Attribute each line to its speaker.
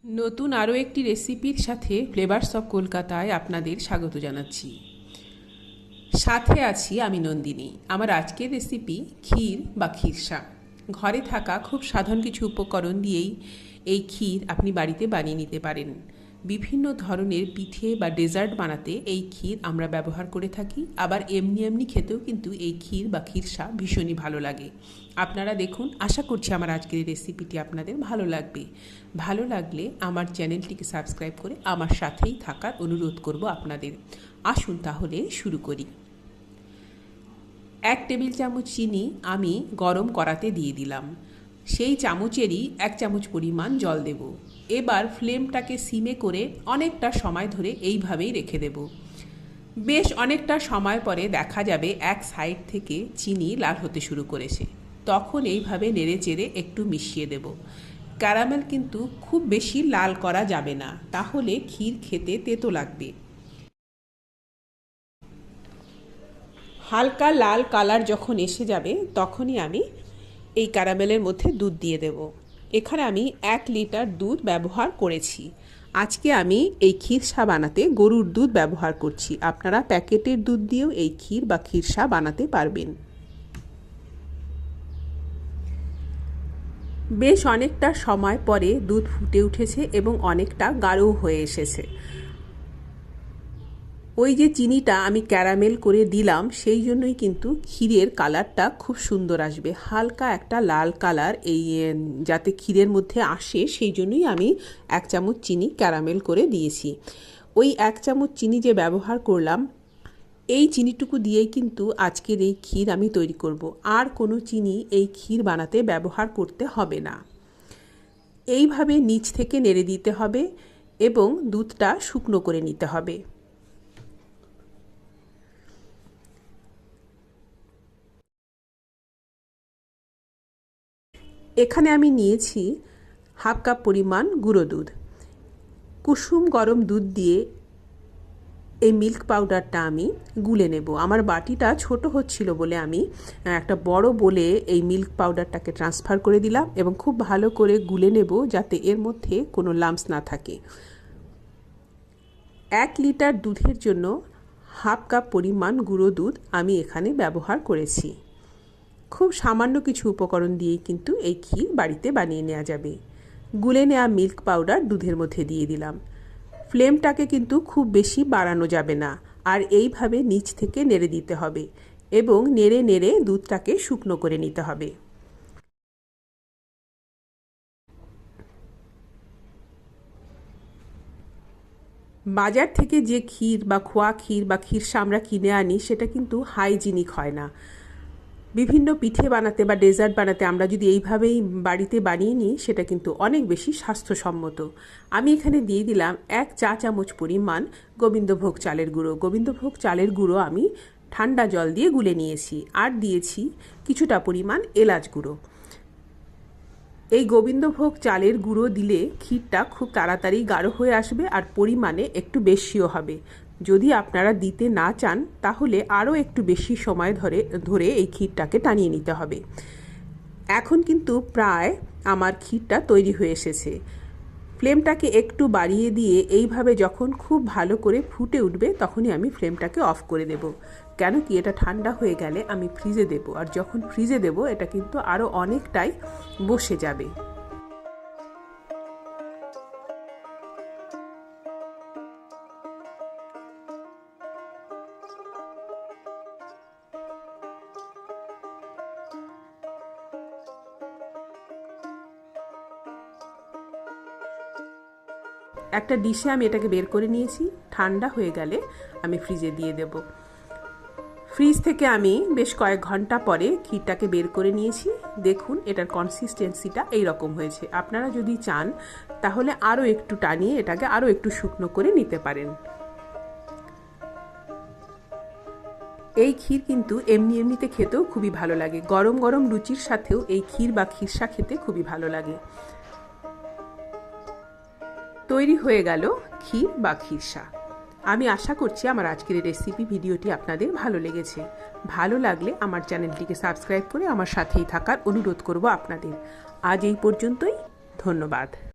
Speaker 1: নতুন আরও একটি রেসিপির সাথে ফ্লেভারস অফ কলকাতায় আপনাদের স্বাগত জানাচ্ছি। সাথে আছি আমি নন্দিনী। আমার আজকের রেসিপি ক্ষীর বা ক্ষীরসা। ঘরে থাকা খুব সাধারণ কিছু উপকরণ দিয়েই এই ক্ষীর আপনি বাড়িতে বানিয়ে নিতে পারেন। বিভিন্ন ধরনের পিঠে বা ডেজার্ট বানাতে এই ক্ষীর আমরা ব্যবহার করে থাকি। আবার এমনি এমনি খেতেও কিন্তু এই ক্ষীর বা ক্ষীরসা ভীষণই ভালো লাগে। আপনারা দেখুন, আশা করছি আমার আজকের এই রেসিপিটি আপনাদের ভালো লাগবে। ভালো লাগলে আমার চ্যানেলটিকে সাবস্ক্রাইব করে আমার সাথেই থাকার অনুরোধ করব আপনাদের। আসুন তাহলে শুরু করি। 1 টেবিল চামচ চিনি আমি গরম করাতে দিয়ে দিলাম। সেই চামচেরই 1 চামচ পরিমাণ জল দেব। এবার ফ্লেমটাকে সিমে করে অনেকটা সময় ধরে এইভাবেই রেখে দেব। বেশ অনেকটা সময় পরে দেখা যাবে এক সাইড থেকে চিনি লাল হতে শুরু করেছে। তখন এইভাবে নেড়ে চেড়ে একটু মিশিয়ে দেব। ক্যারামেল কিন্তু খুব বেশি লাল করা যাবে না, তাহলে ক্ষীর খেতে তেতো লাগবে। হালকা লাল কালার যখন এসে যাবে তখনই আমি এই ক্যারামেলের মধ্যে দুধ দিয়ে দেব। এখানে আমি 1 লিটার দুধ ব্যবহার করেছি। আজকে আমি এই ক্ষীরসা বানাতে গরুর দুধ ব্যবহার করছি। আপনারা প্যাকেটের দুধ দিয়েও এই ক্ষীর বা ক্ষীরসা বানাতে পারবেন। বেশ অনেকটা সময় পরে দুধ ফুটে উঠেছে এবং অনেকটা গাঢ় হয়ে এসেছে। ওই যে চিনিটা আমি ক্যারামেল করে দিলাম, সেই জন্যই কিন্তু ক্ষীরের কালারটা খুব সুন্দর আসবে। হালকা একটা লাল কালার এই যাতে ক্ষীরের মধ্যে আসে, সেই জন্যই আমি 1 চামচ চিনি ক্যারামেল করে দিয়েছি। ওই 1 চামচ চিনি যে ব্যবহার করলাম, এই চিনিটুকু দিয়েই কিন্তু আজকের এই ক্ষীর আমি তৈরি করব। আর কোনো চিনি এই ক্ষীর বানাতে ব্যবহার করতে হবে না। এইভাবে নিচ থেকে নেড়ে দিতে হবে এবং দুধটা শুকনো করে নিতে হবে। এখানে আমি নিয়েছি হাফ কাপ পরিমাণ গুঁড়ো দুধ। কুসুম গরম দুধ দিয়ে এই মিল্ক পাউডারটা আমি গুলে নেব। আমার বাটিটা ছোট হচ্ছিল বলে আমি একটা বড় বলে এই মিল্ক পাউডারটাকে ট্রান্সফার করে দিলাম এবং খুব ভালো করে গুলে নেব যাতে এর মধ্যে কোনো লাম্পস না থাকে। 1 লিটার দুধের জন্য হাফ কাপ পরিমাণ গুঁড়ো দুধ আমি এখানে ব্যবহার করেছি। খুব সামান্য কিছু উপকরণ দিয়েই কিন্তু এই ক্ষীর বাড়িতে বানিয়ে নেওয়া যাবে। গুলে নেওয়া মিল্ক পাউডার দুধের মধ্যে দিয়ে দিলাম। ফ্লেমটাকে কিন্তু খুব বেশি বাড়ানো যাবে না, আর এইভাবে নিচ থেকে নেড়ে দিতে হবে এবং নেড়ে নেড়ে দুধটাকে শুকনো করে নিতে হবে। বাজার থেকে যে ক্ষীর বা খোয়া ক্ষীর বা ক্ষীরসা আমরা কিনে আনি, সেটা কিন্তু হাইজিনিক হয় না। বিভিন্ন পিঠে বানাতে বা ডেজার্ট বানাতে আমরা যদি এইভাবেই বাড়িতে বানিয়ে নিই, সেটা কিন্তু অনেক বেশি স্বাস্থ্যসম্মত। আমি এখানে দিয়ে দিলাম 1 চা চামচ পরিমাণ গোবিন্দভোগ চালের গুঁড়ো। গোবিন্দভোগ চালের গুঁড়ো আমি ঠান্ডা জল দিয়ে গুলে নিয়েছি। আর দিয়েছি কিছুটা পরিমাণ এলাচ গুঁড়ো। এই গোবিন্দভোগ চালের গুঁড়ো দিলে ক্ষীরটা খুব তাড়াতাড়ি গাঢ় হয়ে আসবে আর পরিমাণে একটু বেশিও হবে। যদি আপনারা দিতে না চান তাহলে আরও একটু বেশি সময় ধরে এই ক্ষীরটাকে টানিয়ে নিতে হবে। এখন কিন্তু প্রায় আমার ক্ষীরটা তৈরি হয়ে এসেছে। ফ্লেমটাকে একটু বাড়িয়ে দিয়ে এইভাবে যখন খুব ভালো করে ফুটে উঠবে তখনই আমি ফ্লেমটাকে অফ করে দেব। কেন কি, এটা ঠান্ডা হয়ে গেলে আমি ফ্রিজে দেব, আর যখন ফ্রিজে দেব এটা কিন্তু আরও অনেকটাই বসে যাবে। একটা ডিশে আমি এটাকে বের করে নিয়েছি। ঠান্ডা হয়ে গেলে আমি ফ্রিজে দিয়ে দেব। ফ্রিজ থেকে আমি বেশ কয়েক ঘন্টা পরে ক্ষীরটাকে বের করে নিয়েছি। দেখুন, এটার কনসিস্টেন্সিটা এইরকম হয়েছে। আপনারা যদি চান তাহলে আরও একটু টানিয়ে এটাকে আরও একটু শুকনো করে নিতে পারেন। এই ক্ষীর কিন্তু এমনি এমনিতে খেতেও খুবই ভালো লাগে। গরম গরম লুচির সাথেও এই ক্ষীর বা ক্ষীরসা খেতে খুবই ভালো লাগে। তৈরি হয়ে গেল ক্ষীর বা ক্ষীরসা। আমি আশা করছি আমার আজকের এই রেসিপি ভিডিওটি আপনাদের ভালো লেগেছে। ভালো লাগলে আমার চ্যানেলটিকে সাবস্ক্রাইব করে আমার সাথেই থাকার অনুরোধ করব আপনাদের। আজ এই পর্যন্তই। ধন্যবাদ।